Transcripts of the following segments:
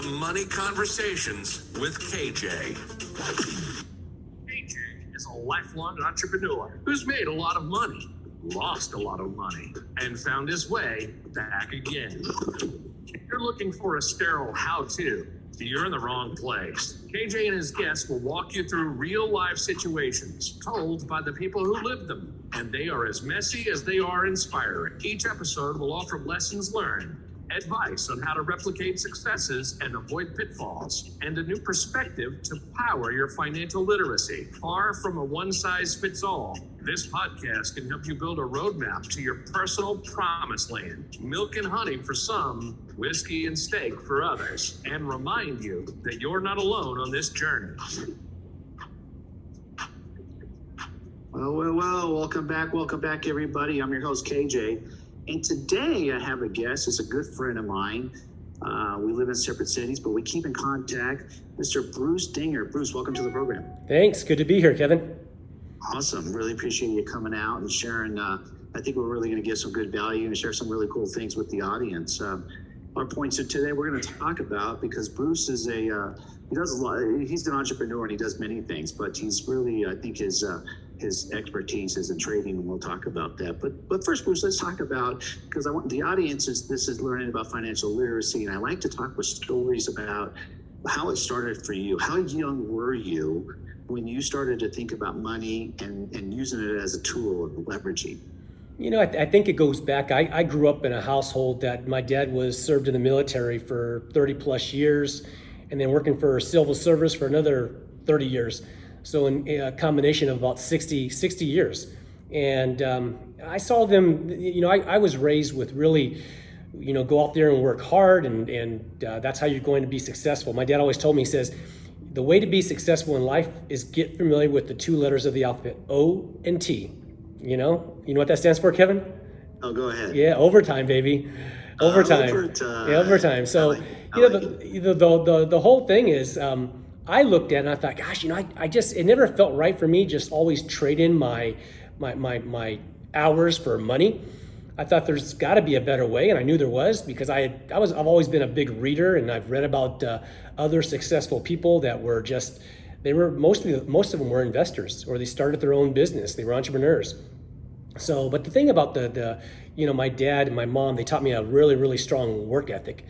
to Money Conversations with KJ. KJ is a lifelong entrepreneur who's made a lot of money, lost a lot of money, and found his way back again. If you're looking for a sterile how-to, you're in the wrong place. KJ and his guests will walk you through real-life situations told by the people who live them, and they are as messy as they are inspiring. Each episode will offer lessons learned, advice on how to replicate successes and avoid pitfalls, and a new perspective to power your financial literacy. Far from a one-size-fits-all, this podcast can help you build a roadmap to your personal promised land. Milk and honey for some, whiskey and steak for others, and remind you that you're not alone on this journey. Well, welcome back, everybody. I'm your host, KJ. And today I have a guest. It's a good friend of mine. We live in separate cities, but we keep in contact. Mr. Bruce Dinger. Bruce, welcome to the program. Thanks. Good to be here, Kevin. Awesome. Really appreciate you coming out and sharing. I think we're really going to get some good value and share some really cool things with the audience. Our points of today we're going to talk about, because Bruce is he does a lot. He's an entrepreneur and he does many things, but he's really, I think his expertise is in trading, and we'll talk about that. But first, Bruce, let's talk about, because I want the audience this is learning about financial literacy, and I like to talk with stories about how it started for you. How young were you when you started to think about money and using it as a tool of leveraging? You know, I think it goes back. I grew up in a household that my dad was served in the military for 30 plus years, and then working for civil service for another 30 years. So in a combination of about 60 years. And I saw them, I was raised with really, go out there and work hard, and that's how you're going to be successful. My dad always told me, he says, the way to be successful in life is get familiar with the two letters of the alphabet, O and T. You know what that stands for, Kevin? Oh, go ahead. Yeah, overtime, baby. Overtime. Yeah, overtime. So, the whole thing is, I looked at it and I thought, gosh, it never felt right for me just always trade in my hours for money. I thought there's got to be a better way, and I knew there was, because I've always been a big reader, and I've read about other successful people that were most of them were investors, or they started their own business. They were entrepreneurs. So, but the thing about my dad and my mom, they taught me a really, really strong work ethic.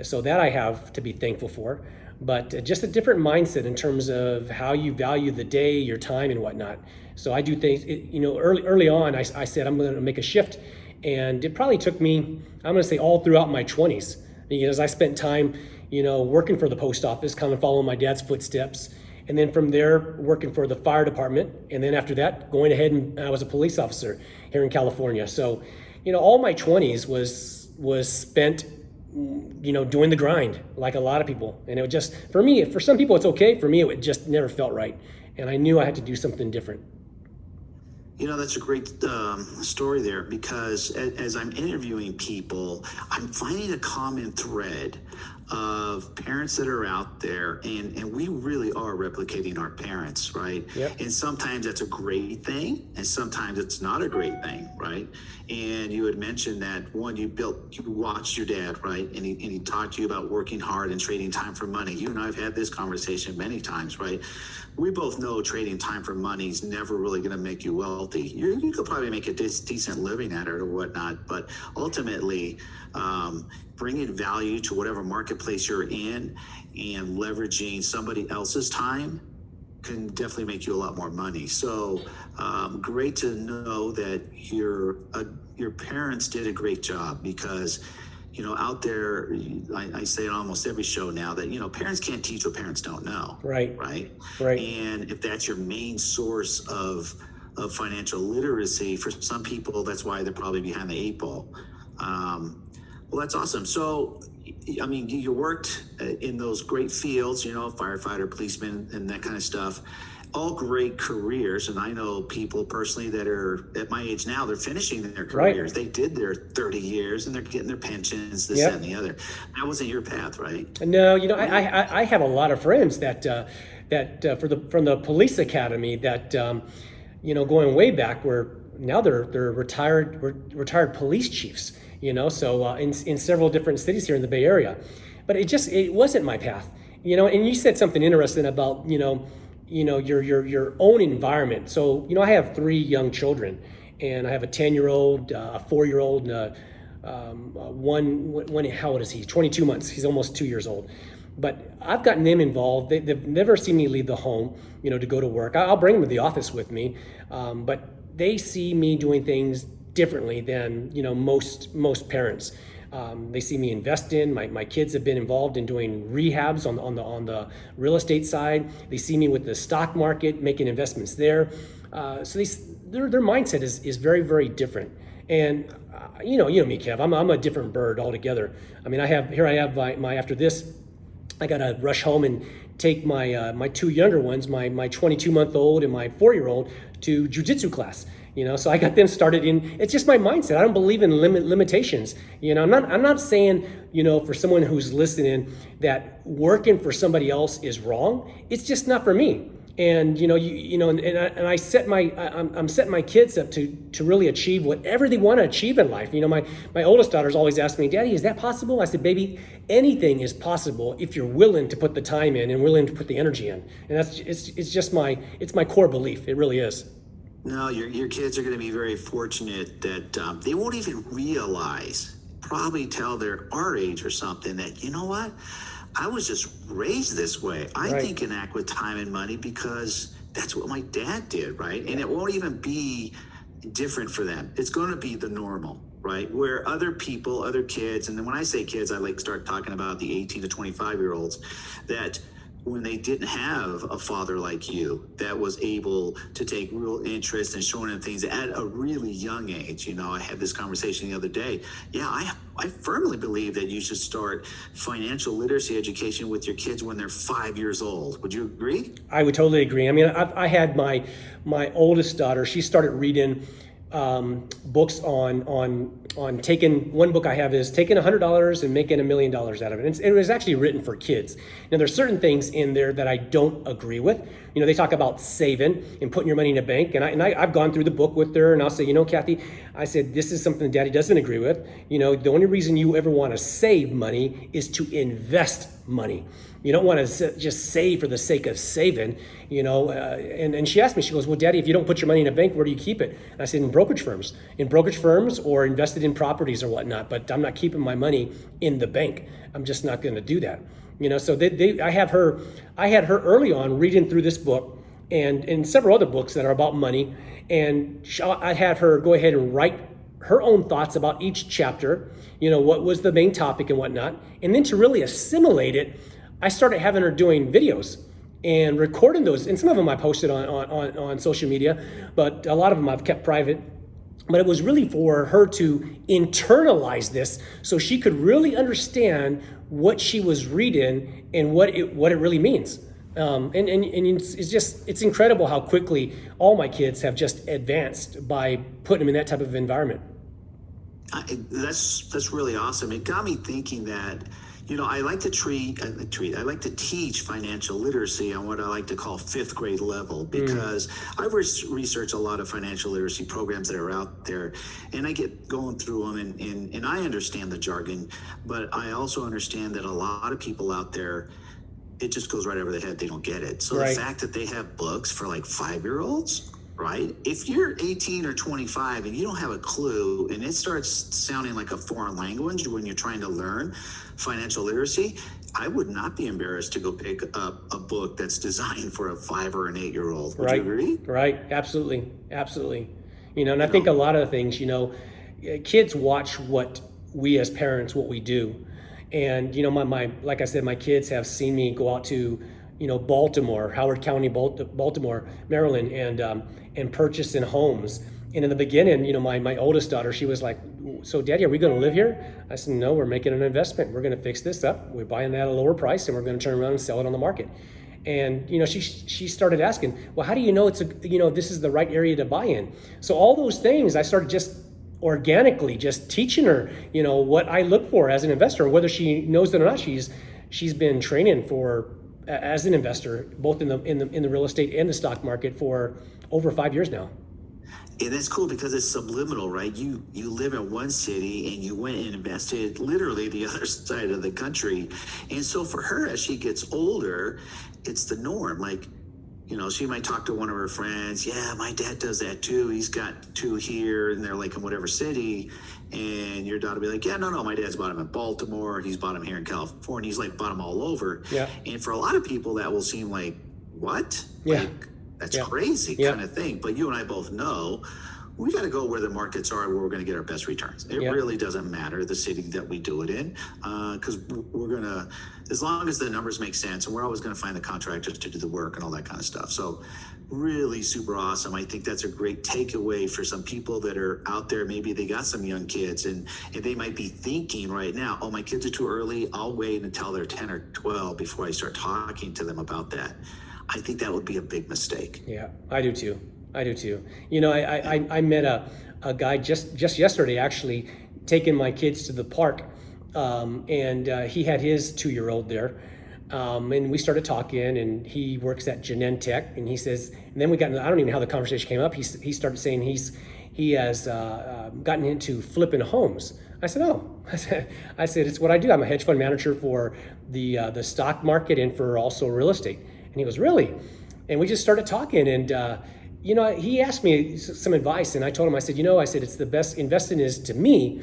So that I have to be thankful for. But just a different mindset in terms of how you value the day, your time, and whatnot. So I do things, early on, I said I'm going to make a shift. And it probably took me, I'm going to say, all throughout my 20s. Because I spent time, working for the post office, kind of following my dad's footsteps. And then from there, working for the fire department. And then after that, going ahead and I was a police officer here in California. So, all my 20s was spent doing the grind, like a lot of people. And it would just, for some people it's okay. For me, it just never felt right. And I knew I had to do something different. That's a great story there, because as I'm interviewing people, I'm finding a common thread of parents that are out there, and we really are replicating our parents, right? Yep. And sometimes that's a great thing, and sometimes it's not a great thing, right? And you had mentioned that you watched your dad, right? And he taught you about working hard and trading time for money. You and I have had this conversation many times, right? We both know trading time for money is never really going to make you wealthy. You could probably make a decent living at it or whatnot, but ultimately, bringing value to whatever marketplace you're in and leveraging somebody else's time can definitely make you a lot more money. So great to know that your parents did a great job, because out there, I say it on almost every show now that, parents can't teach what parents don't know. Right. And if that's your main source of financial literacy, for some people, that's why they're probably behind the eight ball. Well, that's awesome. So, you worked in those great fields, firefighter, policeman, and that kind of stuff. All great careers, and I know people personally that are at my age now, they're finishing their careers. Right. They did their 30 years, and they're getting their pensions, this, that, and the other. That wasn't your path, right? No, I have a lot of friends that from the police academy that, going way back, where now they're retired police chiefs. So in several different cities here in the Bay Area. but it wasn't my path, and you said something interesting about, your own environment. So, I have 3 young children, and I have a 10-year-old, a 4-year-old, and how old is he? 22 months. He's almost 2 years old. But I've gotten them involved. They've never seen me leave the home, to go to work. I'll bring them to the office with me, but they see me doing things differently than most parents. They see me invest in. My kids have been involved in doing rehabs on the real estate side. They see me with the stock market, making investments there. So their mindset is very, very different. And you know me, Kev. I'm a different bird altogether. I mean, I have my after this, I gotta rush home and take my 2 younger ones, my 22-month-old and my 4-year-old, to jujitsu class. So I got them started in. It's just my mindset. I don't believe in limitations. I'm not saying, for someone who's listening, that working for somebody else is wrong. It's just not for me. And I'm setting my kids up to really achieve whatever they want to achieve in life. My oldest daughter's always asked me, "Daddy, is that possible?" I said, "Baby, anything is possible if you're willing to put the time in and willing to put the energy in." And it's just my core belief. It really is. No, your kids are going to be very fortunate that they won't even realize, probably till they're our age or something, that, you know what? I was just raised this way. I Right. think and act with time and money because that's what my dad did, right? And it won't even be different for them. It's going to be the normal, right? Where other people, other kids, and then when I say kids, I start talking about the 18 to 25-year-olds, that when they didn't have a father like you that was able to take real interest in showing them things at a really young age. I had this conversation the other day. Yeah, I firmly believe that you should start financial literacy education with your kids when they're 5 years old. Would you agree? I would totally agree. I mean, I had my oldest daughter. She started reading books on taking. One book I have is taking $100 and making $1 million out of it. It was actually written for kids. Now, there's certain things in there that I don't agree with. They talk about saving and putting your money in a bank, and I've gone through the book with her, and I'll say, Kathy, I said, this is something Daddy doesn't agree with. The only reason you ever want to save money is to invest money. You don't want to just save for the sake of saving, and she asked me, she goes, well, Daddy, if you don't put your money in a bank, where do you keep it? And I said, in brokerage firms or invested in properties or whatnot, but I'm not keeping my money in the bank. I'm just not going to do that. So I had her early on reading through this book and several other books that are about money. And I had her go ahead and write her own thoughts about each chapter, what was the main topic and whatnot. And then to really assimilate it, I started having her doing videos and recording those. And some of them I posted on social media, but a lot of them I've kept private. But it was really for her to internalize this so she could really understand what she was reading and what it really means. And it's incredible how quickly all my kids have just advanced by putting them in that type of environment. That's really awesome. It got me thinking that, I like to teach financial literacy on what I like to call 5th grade level, because I've researched a lot of financial literacy programs that are out there, and I get going through them, and I understand the jargon, but I also understand that a lot of people out there, it just goes right over their head. They don't get it. So Right. The fact that they have books for 5-year-olds, right? If you're 18 or 25 and you don't have a clue, and it starts sounding like a foreign language when you're trying to learn financial literacy, I would not be embarrassed to go pick up a book that's designed for a 5 or an 8-year-old. Would Right. you agree? Right. Absolutely. And I think a lot of the things, kids watch what we as parents, what we do. And, my like I said, my kids have seen me go out to, Baltimore, Howard County, Baltimore, Maryland, and purchasing homes. And in the beginning, my oldest daughter, she was like, so Daddy, are we going to live here? I said, no, we're making an investment. We're going to fix this up. We're buying that at a lower price, and we're going to turn around and sell it on the market. And, she started asking, well, how do you know this is the right area to buy in? So all those things, I started just organically just teaching her, what I look for as an investor, whether she knows it or not. She's been training as an investor, both in the real estate and the stock market for over 5 years now. And that's cool because it's subliminal, right? You live in one city and you went and invested literally the other side of the country. And so for her, as she gets older, it's the norm. Like, you know, she might talk to one of her friends. Yeah, my dad does that too. He's got two here, and they're like in whatever city. And your daughter will be like, yeah, no, my dad's bought them in Baltimore. He's bought them here in California. He's like bought them all over. Yeah. And for a lot of people, that will seem like, what? Yeah. Like, that's Yeah. crazy Yeah. kind of thing. But you and I both know we got to go where the markets are, where we're going to get our best returns. It Yeah. really doesn't matter the city that we do it in, because we're going to, as long as the numbers make sense, and we're always going to find the contractors to do the work and all that kind of stuff. So really super awesome. I think that's a great takeaway for some people that are out there. Maybe they got some young kids and they might be thinking right now, oh, my kids are too early. I'll wait until they're 10 or 12 before I start talking to them about that. I think that would be a big mistake. Yeah, I do too. You know, I met a guy just yesterday, actually, taking my kids to the park, and he had his 2-year-old there, and we started talking, and he works at Genentech, and he says, and then we got, I don't even know how the conversation came up. He started saying he has gotten into flipping homes. I said, oh, I said, it's what I do. I'm a hedge fund manager for the stock market and for also real estate. And he goes, really? And we just started talking, and you know, he asked me some advice, and I told him, I said, it's the best, investing is, to me,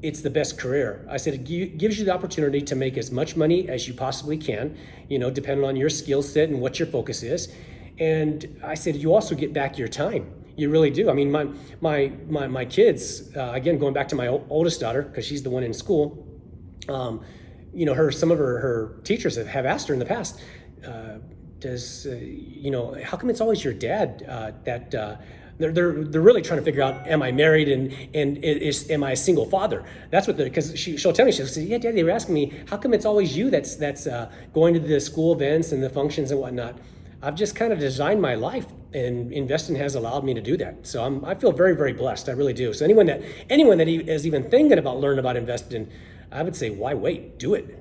it's the best career. I said, it gives you the opportunity to make as much money as you possibly can, you know, depending on your skill set and what your focus is. And I said, you also get back your time. You really do. I mean, my kids, again, going back to my oldest daughter, because she's the one in school, you know, some of her teachers have asked her in the past, you know, how come it's always your dad that they're really trying to figure out, am I married and am I a single father? That's what because she'll tell me, she'll say, yeah, Dad, they were asking me, how come it's always you that's going to the school events and the functions and whatnot? I've just kind of designed my life, and investing has allowed me to do that. So I feel very, very blessed. I really do. So anyone that is even thinking about learning about investing, I would say, why wait? Do it.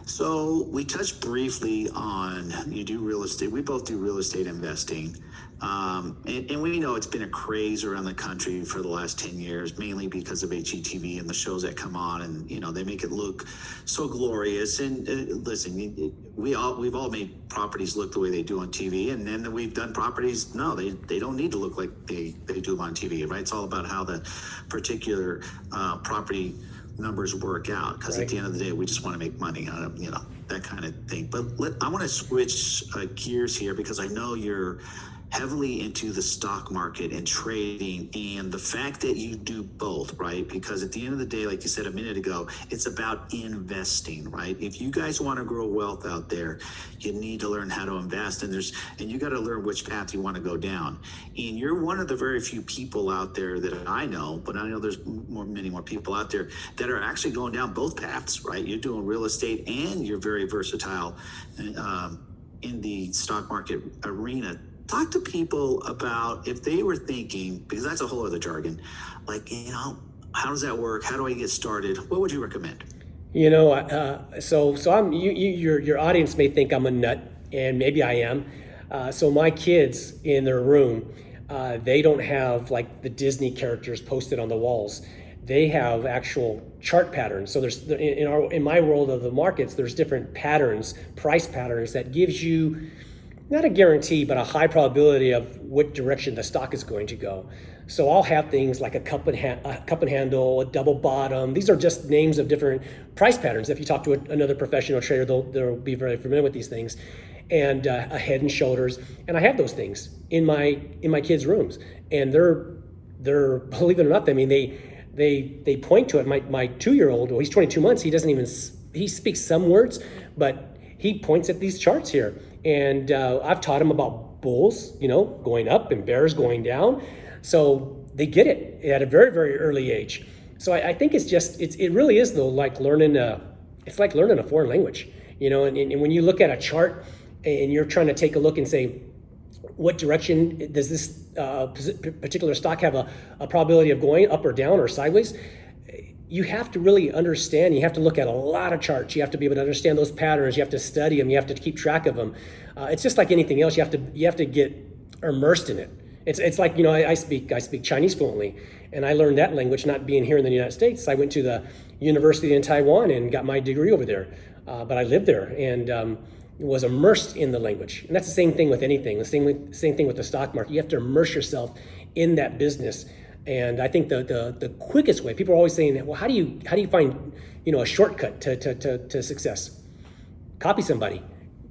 So we touched briefly on, you do real estate. We both do real estate investing. And we know it's been a craze around the country for the last 10 years, mainly because of HGTV and the shows that come on, and, you know, they make it look so glorious. And listen, we've all made properties look the way they do on TV. And then we've done properties, no, they don't need to look like they do them on TV, right? It's all about how the particular property numbers work out, because right. At the end of the day, we just want to make money on them, you know, that kind of thing. But I want to switch gears here, because I know you're heavily into the stock market and trading, and the fact that you do both, right? Because at the end of the day, like you said a minute ago, it's about investing, right? If you guys want to grow wealth out there, you need to learn how to invest, and you got to learn which path you want to go down. And you're one of the very few people out there that I know, but I know there's many more people out there that are actually going down both paths, right? You're doing real estate and you're very versatile in the stock market arena. Talk to people about, if they were thinking, because that's a whole other jargon, like, you know, how does that work? How do I get started? What would you recommend? You know, so your audience may think I'm a nut, and maybe I am. So my kids in their room, they don't have like the Disney characters posted on the walls. They have actual chart patterns. So there's in my world of the markets, there's different patterns, price patterns that gives you not a guarantee, but a high probability of what direction the stock is going to go. So I'll have things like a cup and handle, a double bottom. These are just names of different price patterns. If you talk to another professional trader, they'll be very familiar with these things. And a head and shoulders. And I have those things in my kids' rooms. And they're believe it or not, I mean, they point to it. My 2-year-old, well, he's 22 months. He speaks some words, but he points at these charts here. And I've taught him about bulls, you know, going up and bears going down. So they get it at a very, very early age. So I think it really is though, like learning it's like learning a foreign language, you know, and when you look at a chart and you're trying to take a look and say, what direction does this particular stock have a probability of going, up or down or sideways? You have to really understand. You have to look at a lot of charts. You have to be able to understand those patterns. You have to study them. You have to keep track of them. It's just like anything else. You have to get immersed in it. It's like, I speak Chinese fluently, and I learned that language not being here in the United States. I went to the university in Taiwan and got my degree over there, but I lived there and was immersed in the language. And that's the same thing with anything. The same thing with the stock market. You have to immerse yourself in that business. And I think the quickest way, people are always saying that, well, how do you find a shortcut to success? Copy somebody.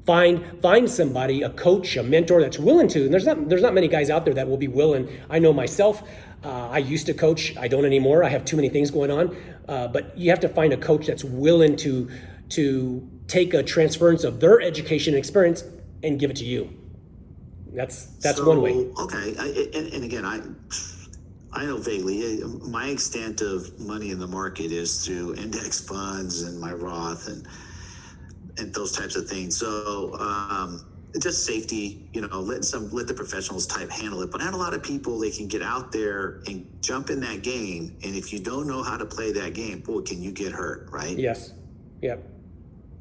Find somebody, a coach, a mentor that's willing to. And there's not many guys out there that will be willing. I know myself. I used to coach. I don't anymore. I have too many things going on. But you have to find a coach that's willing to take a transference of their education and experience and give it to you. That's one way. Okay, and again, I know vaguely. My extent of money in the market is through index funds and my Roth and those types of things. So just safety, let the professionals type handle it. But not a lot of people, they can get out there and jump in that game. And if you don't know how to play that game, boy, can you get hurt, right? Yes. Yep.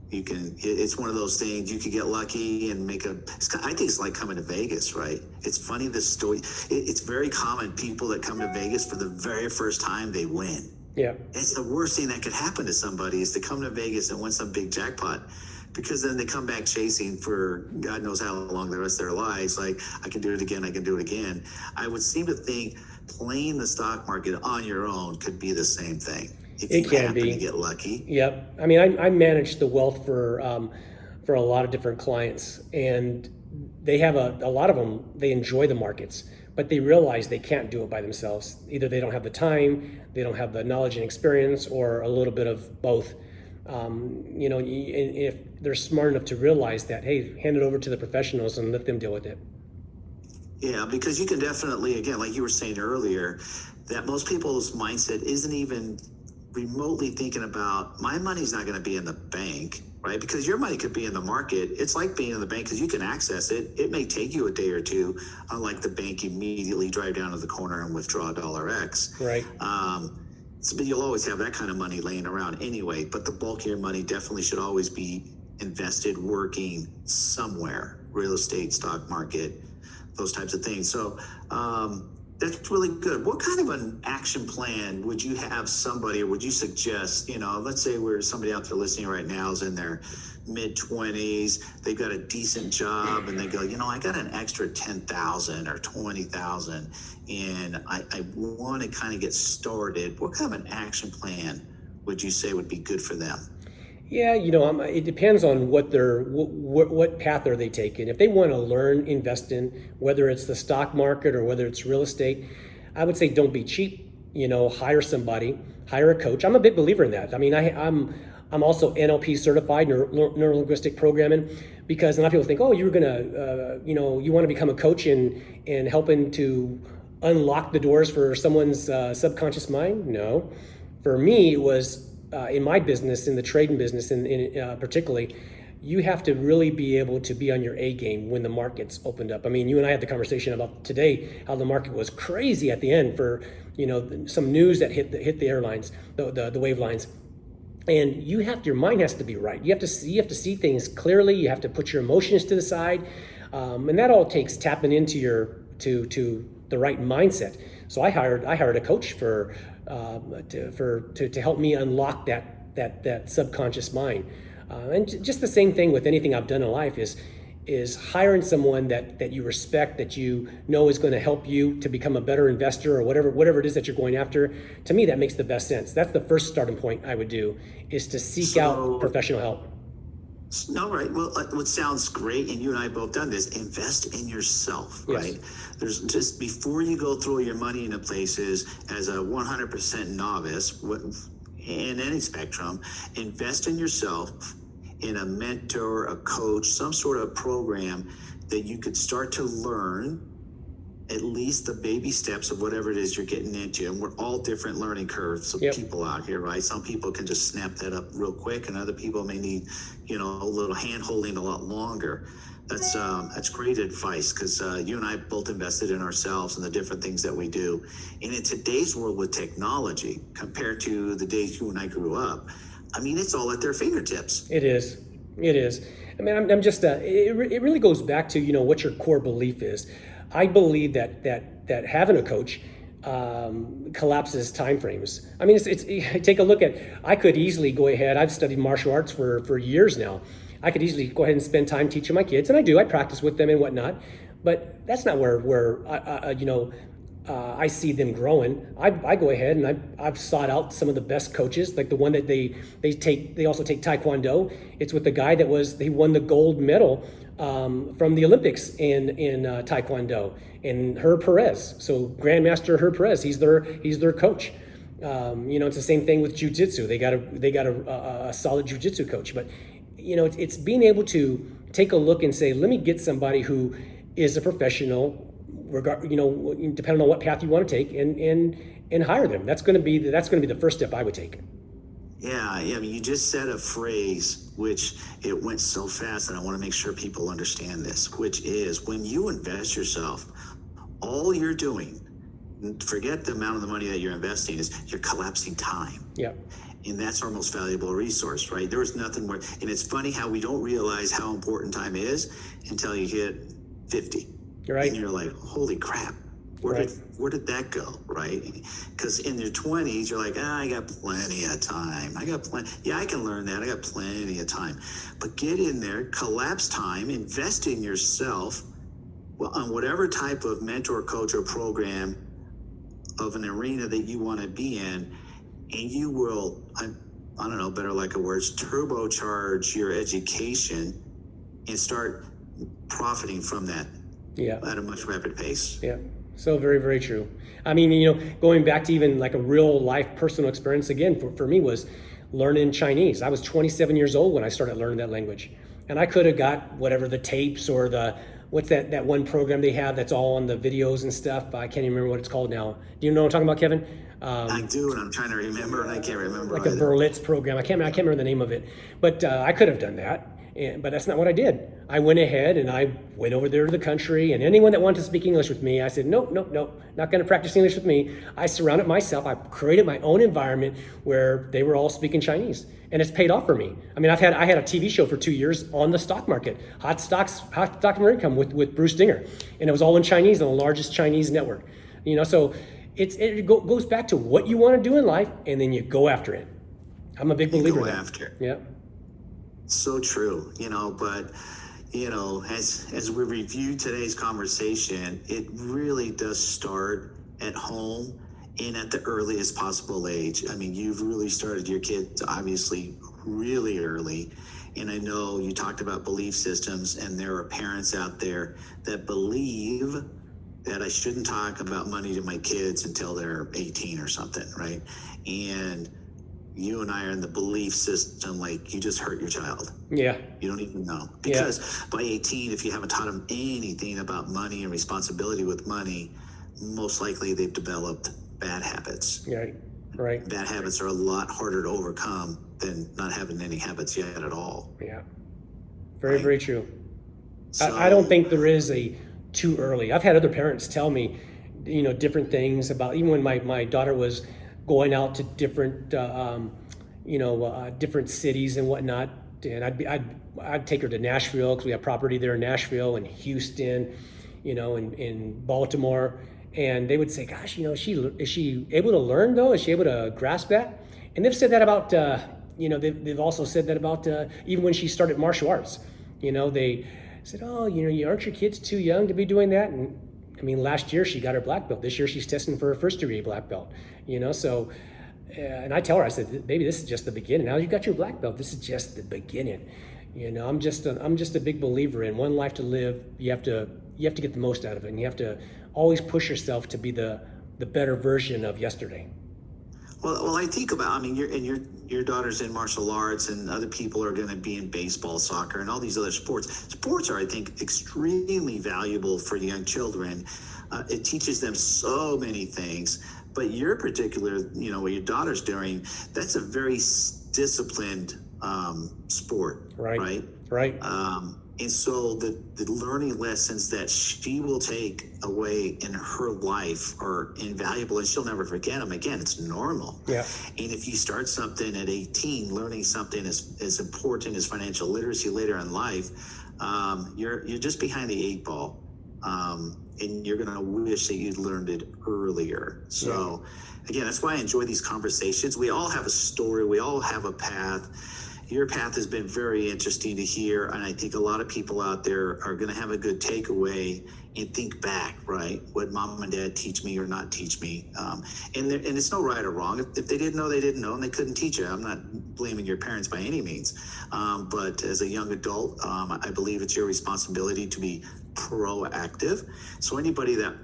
You can. It's one of those things. You could get lucky and make I think it's like coming to Vegas, right? It's funny, this story. It's very common. People that come to Vegas for the very first time, they win. Yeah. It's the worst thing that could happen to somebody is to come to Vegas and win some big jackpot, because then they come back chasing for God knows how long the rest of their lives. Like, I can do it again. I can do it again. I would seem to think playing the stock market on your own could be the same thing. It can be. To get lucky. Yep. I mean, I manage the wealth for a lot of different clients, and they have a lot of them. They enjoy the markets, but they realize they can't do it by themselves. Either they don't have the time, they don't have the knowledge and experience, or a little bit of both. If they're smart enough to realize that, hey, hand it over to the professionals and let them deal with it. Yeah, because you can definitely, again, like you were saying earlier, that most people's mindset isn't even remotely thinking about, my money's not going to be in the bank, right? Because your money could be in the market. It's like being in the bank because you can access it. It may take you a day or two, unlike the bank, immediately drive down to the corner and withdraw $X. Right. But you'll always have that kind of money laying around anyway. But the bulk of your money definitely should always be invested, working somewhere, real estate, stock market, those types of things. So that's really good. What kind of an action plan would you have somebody, or would you suggest, let's say we're somebody out there listening right now is in their mid-20s, they've got a decent job, and they go, I got an extra 10,000 or 20,000, and I want to kind of get started. What kind of an action plan would you say would be good for them? Yeah, it depends on what path are they taking. If they want to learn investing, whether it's the stock market or whether it's real estate, I would say don't be cheap. Hire somebody, hire a coach. I'm a big believer in that. I mean, I'm also NLP certified, neuro-linguistic programming, because a lot of people think, oh, you're gonna, you want to become a coach and helping to unlock the doors for someone's subconscious mind. No, for me, it was. In my business, in the trading business, particularly, you have to really be able to be on your A game when the market's opened up. I mean, you and I had the conversation about today how the market was crazy at the end for some news that hit the airlines, the wave lines, and your mind has to be right. You have to see things clearly. You have to put your emotions to the side, and that all takes tapping into to the right mindset. So I hired a coach to help me unlock that subconscious mind, and just the same thing with anything I've done in life is hiring someone that you respect, that you know is going to help you to become a better investor or whatever it is that you're going after. To me, that makes the best sense. That's the first starting point I would do, is to seek out professional help. No, right. Well, what sounds great, and you and I have both done this, invest in yourself, Yes. right? There's just, before you go throw your money into places as a 100% novice in any spectrum, invest in yourself, in a mentor, a coach, some sort of program that you could start to learn at least the baby steps of whatever it is you're getting into. And we're all different learning curves of Yep. people out here, right? Some people can just snap that up real quick, and other people may need, a little hand holding a lot longer. That's great advice, because you and I both invested in ourselves and the different things that we do. And in today's world with technology, compared to the days you and I grew up, I mean, it's all at their fingertips. It is. I mean, I'm just. It really goes back to what your core belief is. I believe that having a coach collapses time frames. I mean, it's take a look at. I could easily go ahead. I've studied martial arts for years now. I could easily go ahead and spend time teaching my kids, and I do. I practice with them and whatnot, but that's not where I see them growing. I go ahead and I've sought out some of the best coaches, like the one that they also take Taekwondo. It's with the guy he won the gold medal from the Olympics in Taekwondo, and Herb Perez. So Grandmaster Herb Perez, he's their coach. It's the same thing with jiu-jitsu. They got a solid jiu-jitsu coach, but it's being able to take a look and say, let me get somebody who is a professional, depending on what path you want to take, and hire them. That's going to be the first step I would take. Yeah, I mean, you just said a phrase which it went so fast, and I want to make sure people understand this, which is when you invest yourself, all you're doing, forget the amount of the money that you're investing, is you're collapsing time. Yeah. And that's our most valuable resource, right? There is nothing more. And it's funny how we don't realize how important time is until you hit 50. You're right. And you're like, holy crap. Where did that go, right? Because in your 20s, you're like, I got plenty of time. Yeah, I can learn that. I got plenty of time. But get in there, collapse time, invest in yourself on whatever type of mentor, coach, or program of an arena that you want to be in, and you will, I don't know, better like a words, turbocharge your education and start profiting from that at a much rapid pace. Yeah. So very, very true. I mean, going back to even like a real life personal experience again for me was learning Chinese. I was 27 years old when I started learning that language. And I could have got whatever the tapes or what's that one program they have that's all on the videos and stuff. I can't even remember what it's called now. Do you know what I'm talking about, Kevin? I do, and I'm trying to remember, and I can't remember. Like either. A Berlitz program. I can't remember the name of it. But I could have done that. But that's not what I did. I went ahead and I went over there to the country, and anyone that wanted to speak English with me, I said, no, not going to practice English with me. I surrounded myself. I created my own environment where they were all speaking Chinese, and it's paid off for me. I mean, I had a TV show for 2 years on the stock market, Hot Stocks Income with Bruce Dinger, and it was all in Chinese on the largest Chinese network. So it goes back to what you want to do in life, and then you go after it. I'm a big believer in that. Go after. Yeah. So true, but as we review today's conversation, it really does start at home and at the earliest possible age. I mean, you've really started your kids obviously really early, and I know you talked about belief systems, and there are parents out there that believe that I shouldn't talk about money to my kids until they're 18 or something, right? And you and I are in the belief system like you just hurt your child. Yeah. You don't even know. Because by 18, if you haven't taught them anything about money and responsibility with money, most likely they've developed bad habits. Right. Bad habits are a lot harder to overcome than not having any habits yet at all. Yeah. Very, very true. So, I don't think there is a too early. I've had other parents tell me, different things about, even when my daughter was going out to different, different cities and whatnot. And I'd take her to Nashville because we have property there in Nashville and Houston, in Baltimore. And they would say, gosh, is she able to learn though? Is she able to grasp that? And they've said that about, they've also said that about even when she started martial arts. They said, oh, aren't your kids too young to be doing that? And I mean, last year she got her black belt. This year she's testing for her first degree black belt. So, and I tell her, I said, baby, this is just the beginning. Now you got your black belt. This is just the beginning. I'm just a big believer in one life to live. You have to get the most out of it, and you have to always push yourself to be the better version of yesterday. Well, I think about, your daughter's in martial arts, and other people are going to be in baseball, soccer, and all these other sports. Sports are, I think, extremely valuable for young children. It teaches them so many things. But your particular, what your daughter's doing, that's a very disciplined sport, right? And so the learning lessons that she will take away in her life are invaluable, and she'll never forget them. Again, it's normal. Yeah. And if you start something at 18, learning something as important as financial literacy later in life, you're just behind the 8 ball. and you're going to wish that you'd learned it earlier. So again, that's why I enjoy these conversations. We all have a story. We all have a path. Your path has been very interesting to hear. And I think a lot of people out there are going to have a good takeaway and think back, right? What mom and dad teach me or not teach me. And it's no right or wrong. If they didn't know, they didn't know, and they couldn't teach you. I'm not blaming your parents by any means. But as a young adult, I believe it's your responsibility to be proactive. So anybody that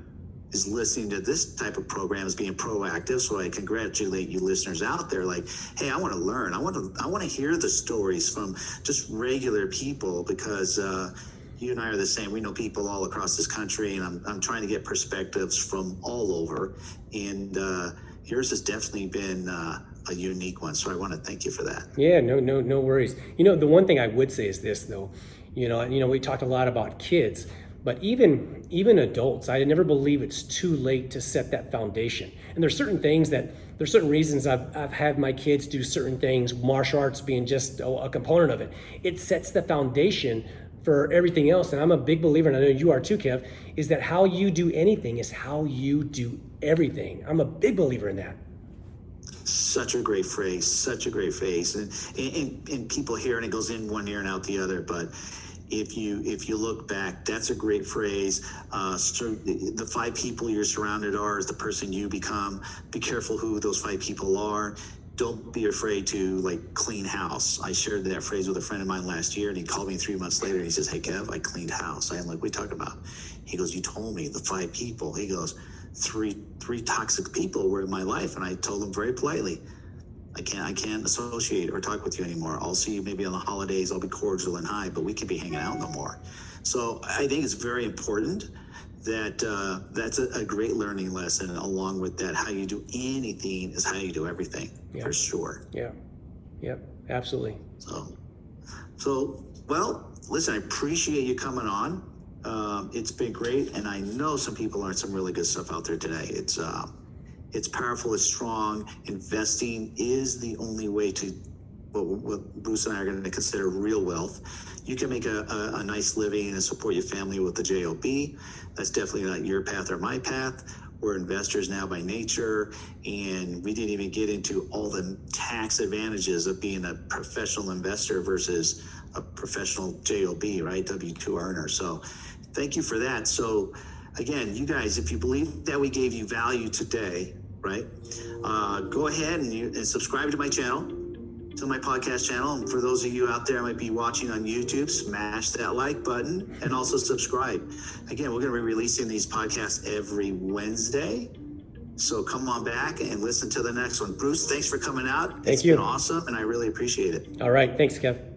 is listening to this type of program is being proactive. So I congratulate you listeners out there. Like, hey, I want to learn. I want to hear the stories from just regular people, because you and I are the same. We know people all across this country, and I'm trying to get perspectives from all over. And yours has definitely been a unique one. So I want to thank you for that. Yeah, no worries. The one thing I would say is this, though. We talked a lot about kids, but even adults, I never believe it's too late to set that foundation. And there's certain reasons I've had my kids do certain things, martial arts being just a component of it. It sets the foundation for everything else. And I'm a big believer, and I know you are too, Kev, is that how you do anything is how you do everything. I'm a big believer in that. Such a great phrase, and people hear it and it goes in one ear and out the other. But if you look back, that's a great phrase. So the 5 people you're surrounded are is the person you become. Be careful who those 5 people are. Don't be afraid to clean house. I shared that phrase with a friend of mine last year, and he called me 3 months later and he says, "Hey Kev, I cleaned house." I'm like, "What are you talking about?" He goes, "You told me the 5 people." He goes, three toxic people were in my life, and I told him very politely, I can't associate or talk with you anymore. I'll see you maybe on the holidays. I'll be cordial and hi, but we can't be hanging out no more. So I think it's very important that that's a great learning lesson. Along with that, how you do anything is how you do everything, for sure. Yeah, absolutely. So well, listen, I appreciate you coming on. It's been great, and I know some people learned some really good stuff out there today. It's powerful, it's strong. Investing is the only way to what Bruce and I are going to consider real wealth. You can make a nice living and support your family with the JOB. That's definitely not your path or my path. We're investors now by nature, and we didn't even get into all the tax advantages of being a professional investor versus a professional JOB, right? W-2 earner. So thank you for that. So again, you guys, if you believe that we gave you value today, right, go ahead and subscribe to my channel, to my podcast channel. And for those of you out there who might be watching on YouTube, smash that like button and also subscribe. Again, we're going to be releasing these podcasts every Wednesday. So come on back and listen to the next one. Bruce, thanks for coming out. Thank you. It's been awesome, and I really appreciate it. All right. Thanks, Kev.